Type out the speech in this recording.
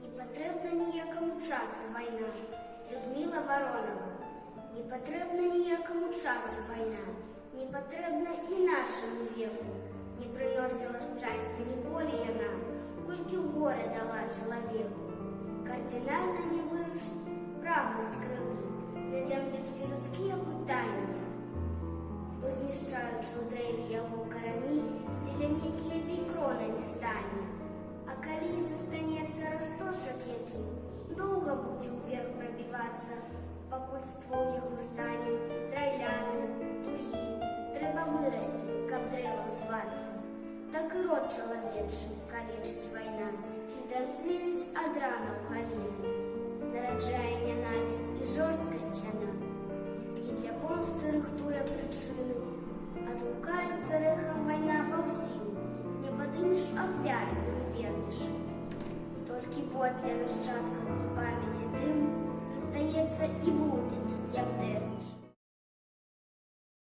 Не патрэбна ніякаму часу вайна, Людмила Воронова. Не патрэбна ніякаму часу вайна, не патрэбна і нашаму веку. Не прыносіла шчасця ніколі яна, колькі горы дала чалавеку. Кардынальна не вырашыць прагнасць крыві, на зямлі ўсе людскія пытанні. Бо знішчаючы ў дрэве яго карані, зелянець лепей крона не стане. А калі застанецца растошак які, доўга будзе ўверх прабівацца, пакуль ствол яго стане драйляны, тугі. Трэба вырасці, каб дрэвам звацца. Так і род чалавечы калечыць вайна, і транслююць ад ранаў галіны. Нараджае нянавісць і жорсткасць яна, і для помсты рыхтуе прычыны. Адлукаецца рэхам вайна ва ўсім, не падымеш ахвяр і не вернеш. Толькі бот для нашчадкаў і памяці тым застаецца і блудзіць, як дэрніш.